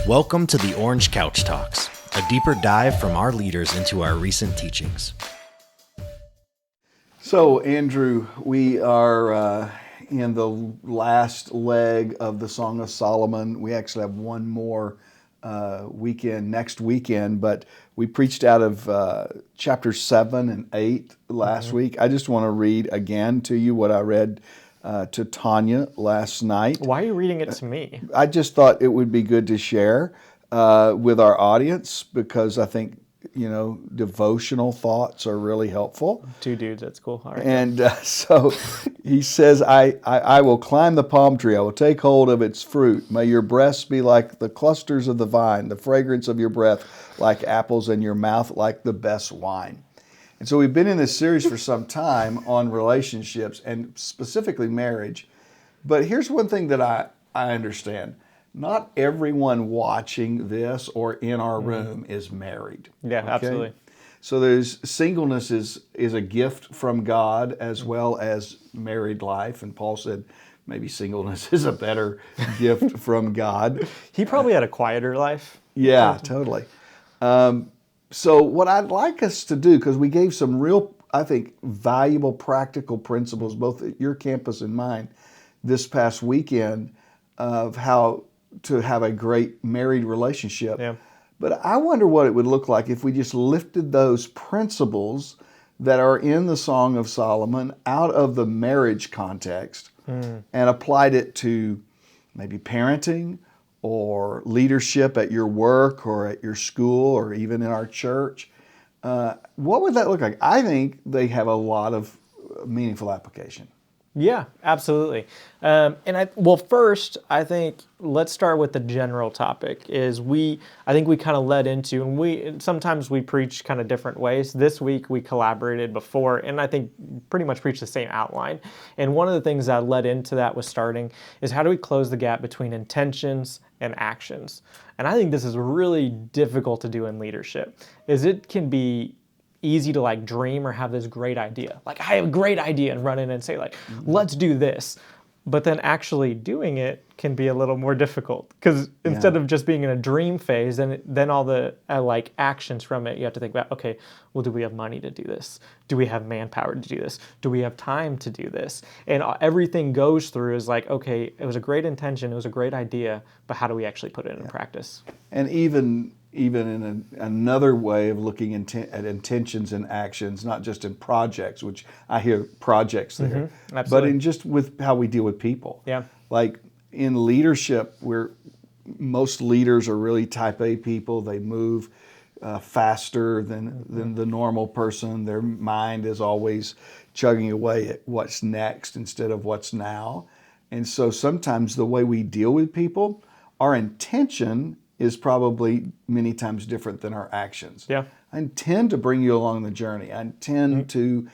Welcome to the Orange Couch Talks, a deeper dive from our leaders into our recent teachings. So, Andrew, we are in the last leg of the Song of Solomon. We actually have one more weekend, next weekend, but we preached out of chapter 7 and 8 last week. I just want to read again to you what I read to Tanya last night. Why are you reading it to me? I just thought it would be good to share with our audience because I think, devotional thoughts are really helpful. Two dudes, that's cool. All right. And so he says, I will climb the palm tree. I will take hold of its fruit. May your breasts be like the clusters of the vine, the fragrance of your breath like apples, and your mouth like the best wine. And so we've been in this series for some time on relationships and specifically marriage. But here's one thing that I understand. Not everyone watching this or in our room is married. Yeah, okay? Absolutely. So there's singleness is a gift from God as well as married life. And Paul said maybe singleness is a better gift from God. He probably had a quieter life. Yeah, totally. So what I'd like us to do, because we gave some real, I think, valuable practical principles, both at your campus and mine, this past weekend of how to have a great married relationship. Yeah. But I wonder what it would look like if we just lifted those principles that are in the Song of Solomon out of the marriage context and applied it to maybe parenting or leadership at your work or at your school or even in our church. What would that look like? I think they have a lot of meaningful application. Yeah, absolutely. First, I think let's start with the general topic. I think we kind of led into, and sometimes we preach kind of different ways. This week we collaborated before, and I think pretty much preached the same outline. And one of the things that led into that was starting is how do we close the gap between intentions and actions? And I think this is really difficult to do in leadership. It can be easy to dream or have this great idea. I have a great idea and run in and say let's do this. But then actually doing it can be a little more difficult because instead of just being in a dream phase, then all the actions from it, you have to think about, okay, well, do we have money to do this? Do we have manpower to do this? Do we have time to do this? And everything goes through is okay, it was a great intention, it was a great idea, but how do we actually put it in practice? And even in another way of looking at intentions and actions, not just in projects, which I hear projects there, but in just with how we deal with people. Yeah. Like in leadership, most leaders are really type A people. They move faster than the normal person. Their mind is always chugging away at what's next instead of what's now. And so sometimes the way we deal with people, our intention is probably many times different than our actions. Yeah. I intend to bring you along the journey. I intend to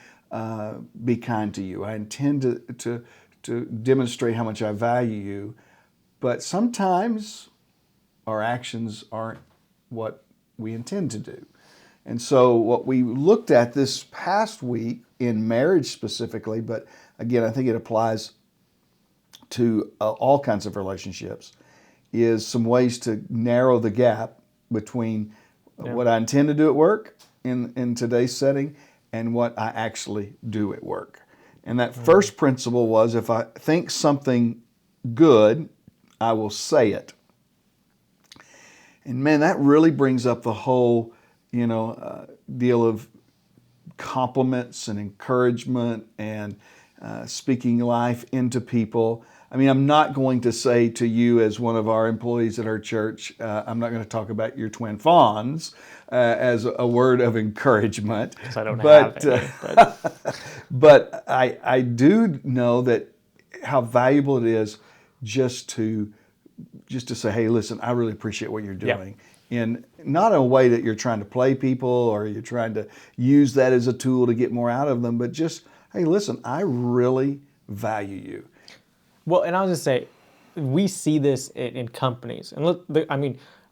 be kind to you. I intend to demonstrate how much I value you. But sometimes our actions aren't what we intend to do. And so what we looked at this past week in marriage specifically, but again, I think it applies to all kinds of relationships, is some ways to narrow the gap between what I intend to do at work in today's setting and what I actually do at work. And that first principle was if I think something good, I will say it. And man, that really brings up the whole, deal of compliments and encouragement and speaking life into people. I mean, I'm not going to say to you as one of our employees at our church, I'm not going to talk about your twin fawns as a word of encouragement. Because I don't have any. But I do know that how valuable it is just to say, hey, listen, I really appreciate what you're doing. In not a way that you're trying to play people or you're trying to use that as a tool to get more out of them, but just, hey, listen, I really value you. Well, and I was going to say, we see this in companies. And look,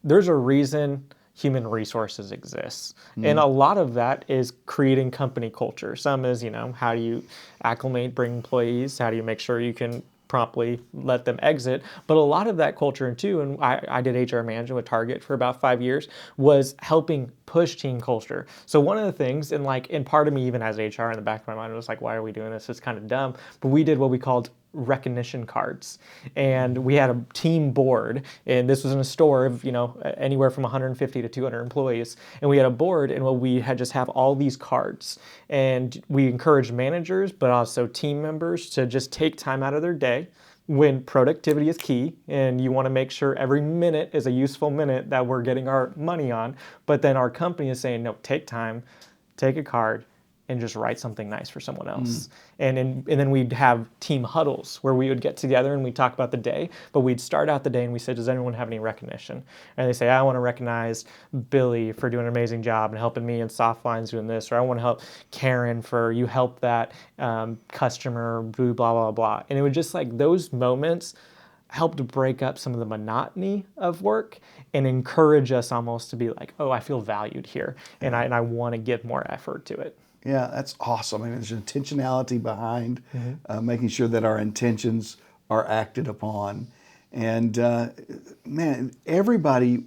there's a reason human resources exists. And a lot of that is creating company culture. Some is, how do you acclimate, bring employees? How do you make sure you can promptly let them exit. But a lot of that culture too, and I did HR management with Target for about 5 years, was helping push team culture. So one of the things, and part of me even has HR in the back of my mind was like, why are we doing this? It's kind of dumb. But we did what we called recognition cards, and we had a team board, and this was in a store of anywhere from 150 to 200 employees, and we had a board, and what we had just have all these cards, and we encouraged managers but also team members to just take time out of their day when productivity is key, and you want to make sure every minute is a useful minute that we're getting our money on, but then our company is saying, no, take time, take a card, and just write something nice for someone else. And then we'd have team huddles where we would get together and we'd talk about the day, but we'd start out the day and we said, does anyone have any recognition? And they say, I want to recognize Billy for doing an amazing job and helping me in soft lines doing this, or I want to help Karen for you help that customer, blah, blah, blah. And it was just like those moments helped break up some of the monotony of work and encourage us almost to be like, oh, I feel valued here, and I want to give more effort to it. Yeah, that's awesome. I mean, there's intentionality behind making sure that our intentions are acted upon. And man, everybody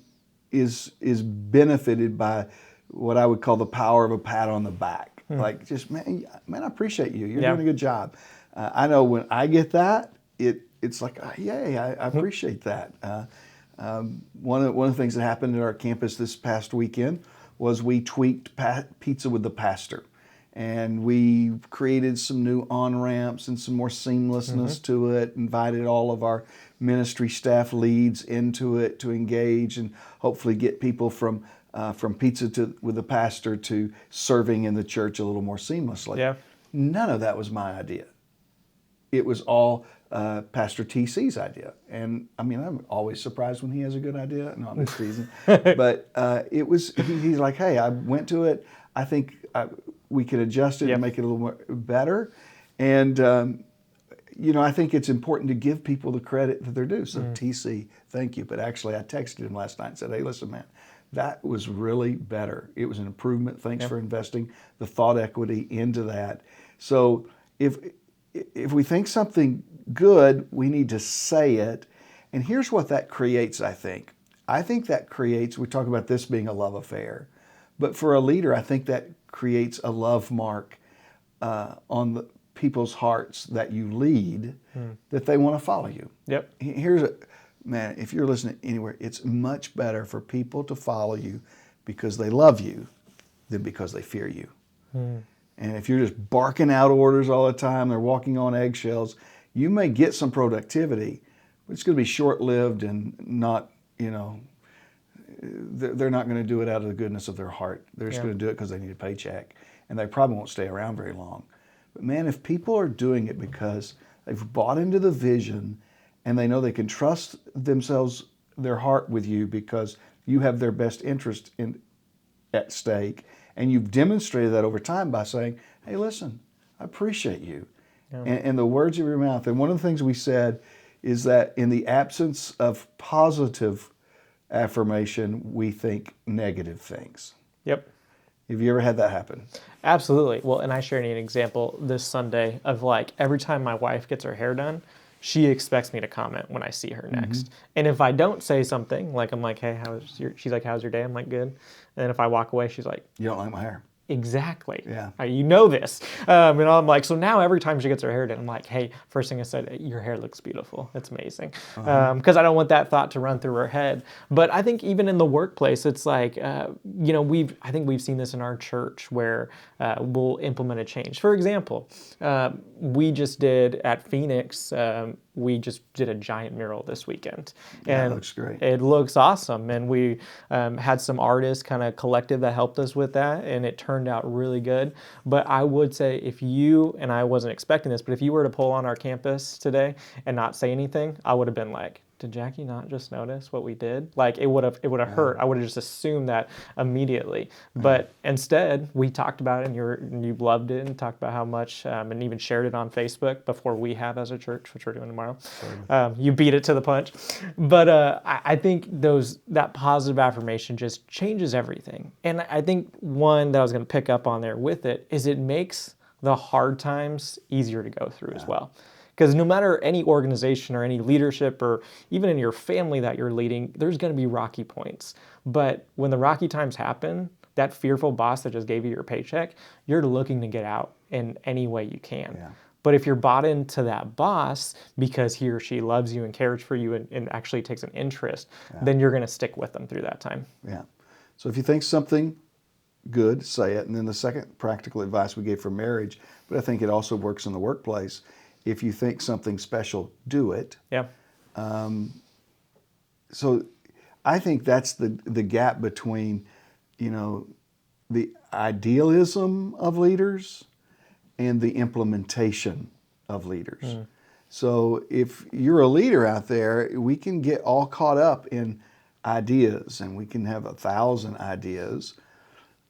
is benefited by what I would call the power of a pat on the back. Like, just, man, I appreciate you. You're doing a good job. I know when I get that, it's like, yay, I appreciate that. One of the things that happened at our campus this past weekend was we tweaked pizza with the pastor. And we created some new on-ramps and some more seamlessness to it, invited all of our ministry staff leads into it to engage and hopefully get people from pizza with the pastor to serving in the church a little more seamlessly. Yeah. None of that was my idea. It was all Pastor TC's idea. And I mean, I'm always surprised when he has a good idea. No, I'm just teasing. But it was, he's like, hey, I went to it. I think we can adjust it and make it a little more better. And, I think it's important to give people the credit that they're due. So TC, thank you. But actually, I texted him last night and said, hey, listen, man, that was really better. It was an improvement. Thanks for investing the thought equity into that. So if we think something good, we need to say it. And here's what that creates, I think. I think that creates, we talk about this being a love affair, but for a leader, I think that creates a love mark on the people's hearts that you lead, that they want to follow you. Yep. Man, if you're listening anywhere, it's much better for people to follow you because they love you than because they fear you. And if you're just barking out orders all the time, they're walking on eggshells, you may get some productivity, but it's going to be short-lived and not, they're not going to do it out of the goodness of their heart. They're just going to do it because they need a paycheck, and they probably won't stay around very long. But man, if people are doing it because they've bought into the vision and they know they can trust themselves, their heart with you because you have their best interest at stake, and you've demonstrated that over time by saying, hey, listen, I appreciate you. And the words of your mouth. And one of the things we said is that in the absence of positive affirmation, we think negative things. Yep. Have you ever had that happen? Absolutely. Well, and I shared an example this Sunday of like every time my wife gets her hair done, she expects me to comment when I see her next. And if I don't say something, like I'm like, hey, she's like, how's your day? I'm like, good. And then if I walk away, she's like, you don't like my hair. Exactly. Yeah. You know this. And I'm like, so now every time she gets her hair done, I'm like, hey, first thing I said, your hair looks beautiful. It's amazing. Because I don't want that thought to run through her head. But I think even in the workplace, it's like, I think we've seen this in our church where we'll implement a change. For example, we just did at Phoenix, we just did a giant mural this weekend. And it looks great. It looks awesome. And we had some artists kind of collective that helped us with that. And it turned out really good. But I would say if you, and I wasn't expecting this, but if you were to pull on our campus today and not say anything, I would have been like, did Jackie not just notice what we did? Like it would have hurt. I would have just assumed that immediately. But instead, we talked about it, and you loved it, and talked about how much, and even shared it on Facebook before we have as a church, which we're doing tomorrow. You beat it to the punch. But I think that positive affirmation just changes everything. And I think one that I was going to pick up on there with it is it makes the hard times easier to go through as well. Because no matter any organization or any leadership or even in your family that you're leading, there's going to be rocky points. But when the rocky times happen, that fearful boss that just gave you your paycheck, you're looking to get out in any way you can. Yeah. But if you're bought into that boss because he or she loves you and cares for you and actually takes an interest, then you're going to stick with them through that time. Yeah. So if you think something good, say it. And then the second practical advice we gave for marriage, but I think it also works in the workplace. If you think something special, do it. Yeah. So I think that's the gap between, the idealism of leaders and the implementation of leaders. So if you're a leader out there, we can get all caught up in ideas, and we can have 1,000 ideas.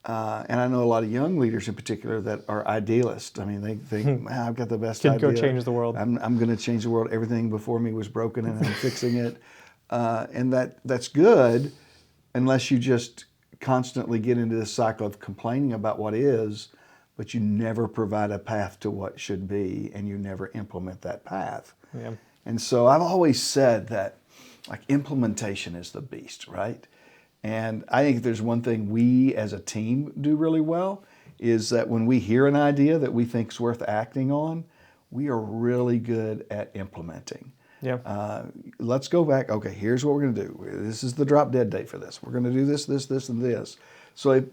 And I know a lot of young leaders in particular that are idealists. I mean, they think, man, I've got the best idea. Could go change the world. I'm going to change the world. Everything before me was broken and I'm fixing it. And that's good unless you just constantly get into this cycle of complaining about what is, but you never provide a path to what should be, and you never implement that path. Yeah. And so I've always said that, like, implementation is the beast, right? And I think there's one thing we as a team do really well is that when we hear an idea that we think is worth acting on, we are really good at implementing. Yeah. Let's go back. Okay, here's what we're going to do. This is the drop dead date for this. We're going to do this, this, this, and this. So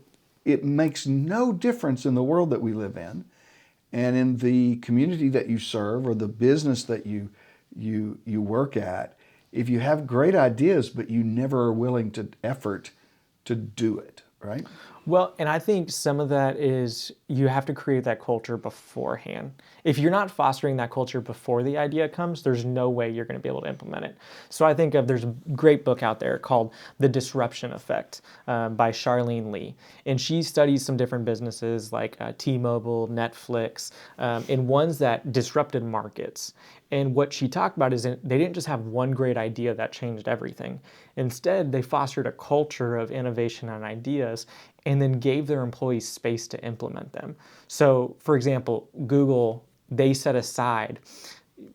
it makes no difference in the world that we live in, and in the community that you serve or the business that you work at. If you have great ideas, but you never are willing to effort to do it, right? Well, and I think some of that is you have to create that culture beforehand. If you're not fostering that culture before the idea comes, there's no way you're going to be able to implement it. So I think there's a great book out there called The Disruption Effect by Charlene Lee. And she studies some different businesses like T-Mobile, Netflix, and ones that disrupted markets. And what she talked about is they didn't just have one great idea that changed everything. Instead, they fostered a culture of innovation and ideas and then gave their employees space to implement them. So, for example, Google, they set aside,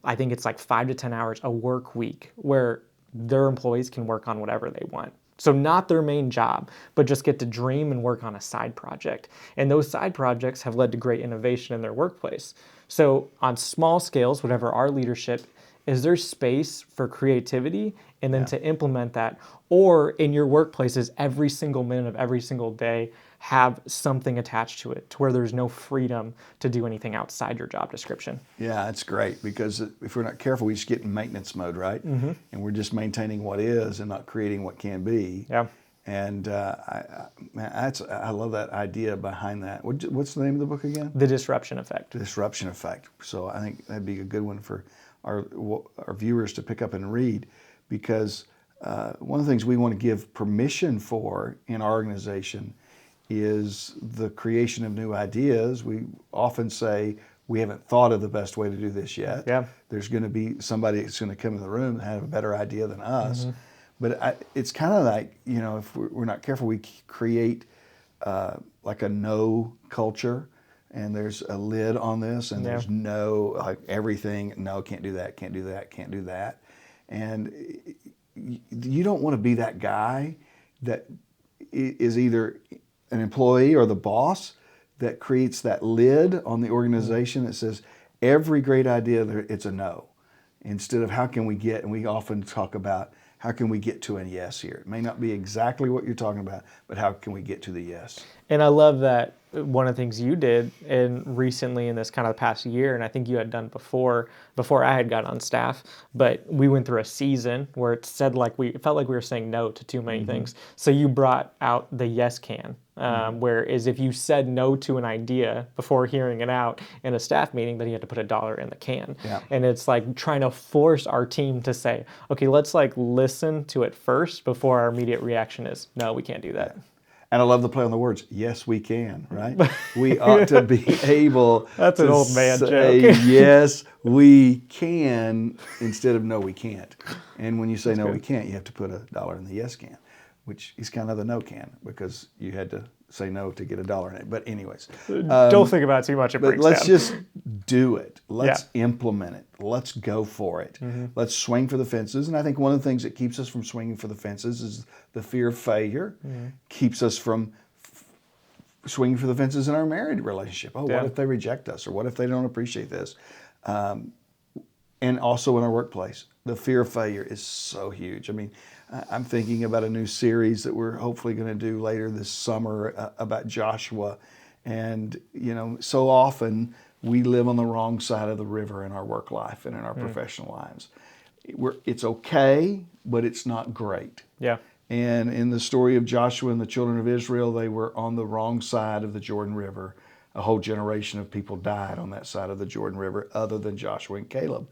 I think it's like 5 to 10 hours a work week where their employees can work on whatever they want. So not their main job, but just get to dream and work on a side project. And those side projects have led to great innovation in their workplace. So on small scales, whatever our leadership, is there space for creativity and then to implement that? Or in your workplaces, every single minute of every single day, have something attached to it to where there's no freedom to do anything outside your job description. Yeah, it's great, because if we're not careful, we just get in maintenance mode, right? Mm-hmm. And we're just maintaining what is and not creating what can be. Yeah. And I love that idea behind that. What's the name of the book again? The Disruption Effect. The Disruption Effect. So I think that'd be a good one for our viewers to pick up and read, because one of the things we want to give permission for in our organization is the creation of new ideas. We often say we haven't thought of the best way to do this yet. Yeah. There's going to be somebody that's going to come in the room and have a better idea than us. Mm-hmm. But it's kind of like, if we're not careful, we create like a no culture, and there's a lid on this, and there's no, like, everything, no, can't do that, can't do that, can't do that. And you don't want to be that guy that is either an employee or the boss that creates that lid on the organization that says every great idea, it's a no. Instead of how can we get, and we often talk about how can we get to a yes here. It may not be exactly what you're talking about, but how can we get to the yes? And I love that one of the things you did recently in this kind of past year, and I think you had done before I had got on staff, but we went through a season where it felt like we were saying no to too many things. So you brought out the yes can, whereas if you said no to an idea before hearing it out in a staff meeting, then you had to put $1 in the can. Yeah. And it's like trying to force our team to say, okay, let's listen to it first before our immediate reaction is, no, we can't do that. And I love the play on the words. Yes, we can, right? We ought to be able That's to an old man say, joke. yes, we can, instead of no, we can't. And when you say no, good. we can't, you have to put $1 in the yes can, which is kind of the no can, because you had to say no to get $1 in it. But anyways, Don't think about it too much. It but breaks let's down. just do it. Let's implement it. Let's go for it. Let's swing for the fences. And I think one of the things that keeps us from swinging for the fences is the fear of failure. Keeps us from swinging for the fences in our married relationship. Oh, what if they reject us? Or what if they don't appreciate this? And also in our workplace, the fear of failure is so huge. I mean, I'm thinking about a new series that we're hopefully going to do later this summer about Joshua. And, so often we live on the wrong side of the river in our work life and in our professional lives. It's okay, but it's not great. Yeah. And in the story of Joshua and the children of Israel, they were on the wrong side of the Jordan River. A whole generation of people died on that side of the Jordan River other than Joshua and Caleb.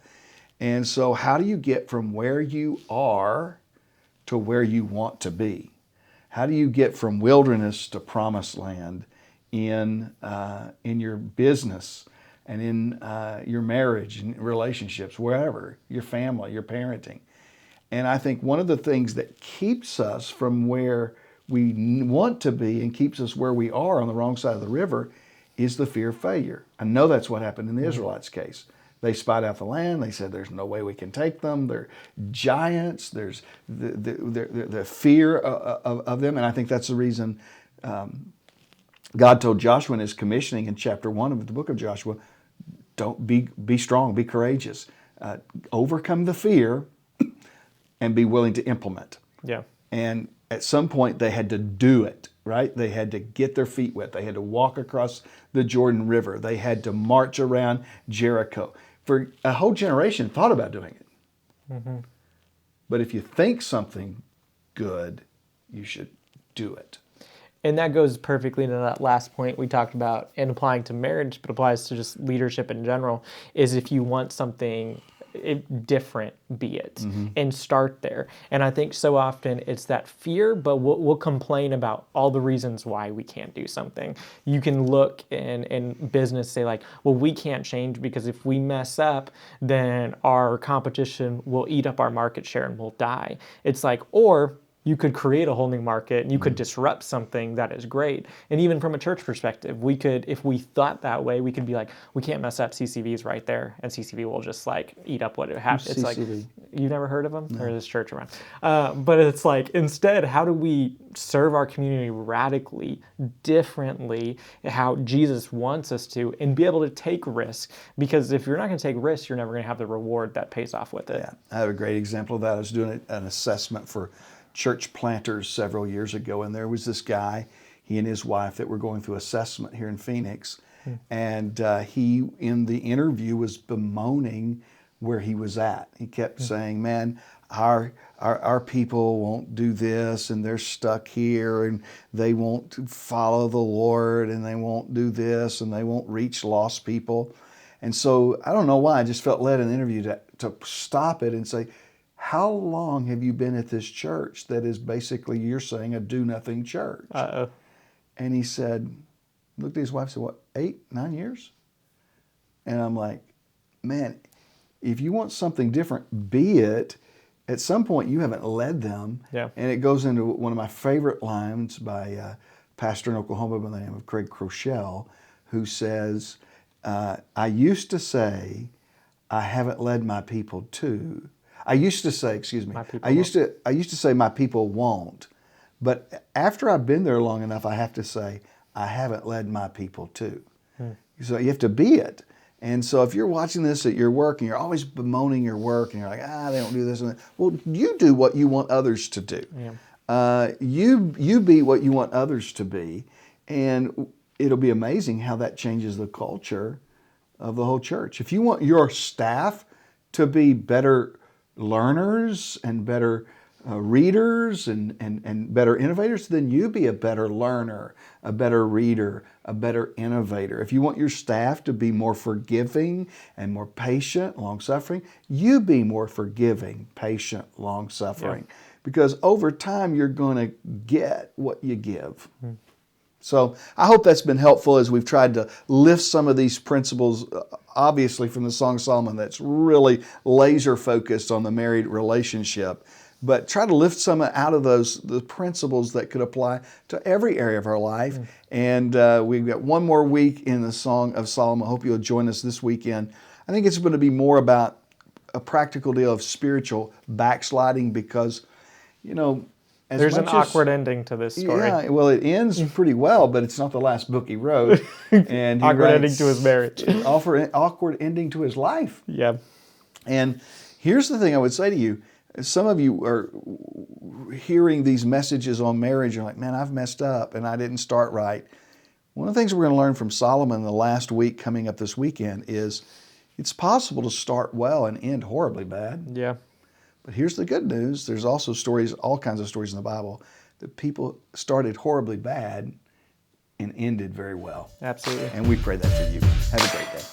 And so how do you get from where you are to where you want to be? How do you get from wilderness to promised land in your business and in your marriage and relationships, wherever, your family, your parenting? And I think one of the things that keeps us from where we want to be and keeps us where we are on the wrong side of the river is the fear of failure. I know that's what happened in the Israelites' case. They spied out the land. They said, there's no way we can take them. They're giants. There's the fear of them. And I think that's the reason God told Joshua in his commissioning in chapter 1 of the book of Joshua, don't be strong, be courageous, overcome the fear and be willing to implement. Yeah. And at some point they had to do it, right? They had to get their feet wet. They had to walk across the Jordan River. They had to march around Jericho. For a whole generation thought about doing it. But if you think something good, you should do it. And that goes perfectly into that last point we talked about and applying to marriage, but applies to just leadership in general, is if you want something different, be it, and start there. And I think so often it's that fear, but we'll complain about all the reasons why we can't do something. You can look in business, say like, well, we can't change because if we mess up, then our competition will eat up our market share and we'll die. It's like, or you could create a whole new market and you could disrupt something that is great. And even from a church perspective, we could, if we thought that way, we could be like, we can't mess up, CCV's right there. And CCV will just like eat up what it has. It's like, you've never heard of them? No. Or this church around. But it's like, instead, how do we serve our community radically, differently, how Jesus wants us to, and be able to take risks? Because if you're not going to take risks, you're never going to have the reward that pays off with it. Yeah, I have a great example of that. I was doing an assessment for church planters several years ago, and there was this guy, he and his wife, that were going through assessment here in Phoenix, and he, in the interview, was bemoaning where he was at. He kept saying, man, our people won't do this, and they're stuck here, and they won't follow the Lord, and they won't do this, and they won't reach lost people. And so, I don't know why, I just felt led in the interview to stop it and say, how long have you been at this church that is basically, you're saying, a do-nothing church? Uh-oh. And he said, looked at his wife and said, what, 8, 9 years? And I'm like, man, if you want something different, be it. At some point, you haven't led them. Yeah. And it goes into one of my favorite lines by a pastor in Oklahoma by the name of Craig Crochelle, who says, I used to say, I haven't led my people to. I used to say, I used to say my people won't. But after I've been there long enough, I have to say, I haven't led my people to. So you have to be it. And so if you're watching this at your work and you're always bemoaning your work and you're like, they don't do this and that. Well, you do what you want others to do. Yeah. You be what you want others to be. And it'll be amazing how that changes the culture of the whole church. If you want your staff to be better learners and better readers and better innovators, then you be a better learner, a better reader, a better innovator. If you want your staff to be more forgiving and more patient, long-suffering, you be more forgiving, patient, long-suffering. Yeah. Because over time, you're going to get what you give. So I hope that's been helpful as we've tried to lift some of these principles, obviously from the Song of Solomon, that's really laser focused on the married relationship. but try to lift some out of the principles that could apply to every area of our life. And we've got one more week in the Song of Solomon. I hope you'll join us this weekend. I think it's going to be more about a practical deal of spiritual backsliding because, as There's an much as- awkward ending to this story. Yeah, well, it ends pretty well, but it's not the last book he wrote. And he Awkward ending writes- to his marriage. awkward ending to his life. Yeah. And here's the thing I would say to you. Some of you are hearing these messages on marriage. You're like, man, I've messed up and I didn't start right. One of the things we're going to learn from Solomon the last week coming up this weekend is it's possible to start well and end horribly bad. Yeah. But here's the good news. There's also stories, all kinds of stories in the Bible, that people started horribly bad and ended very well. Absolutely. And we pray that for you. Have a great day.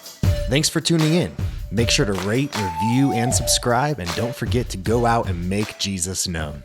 Thanks for tuning in. Make sure to rate, review, and subscribe, and don't forget to go out and make Jesus known.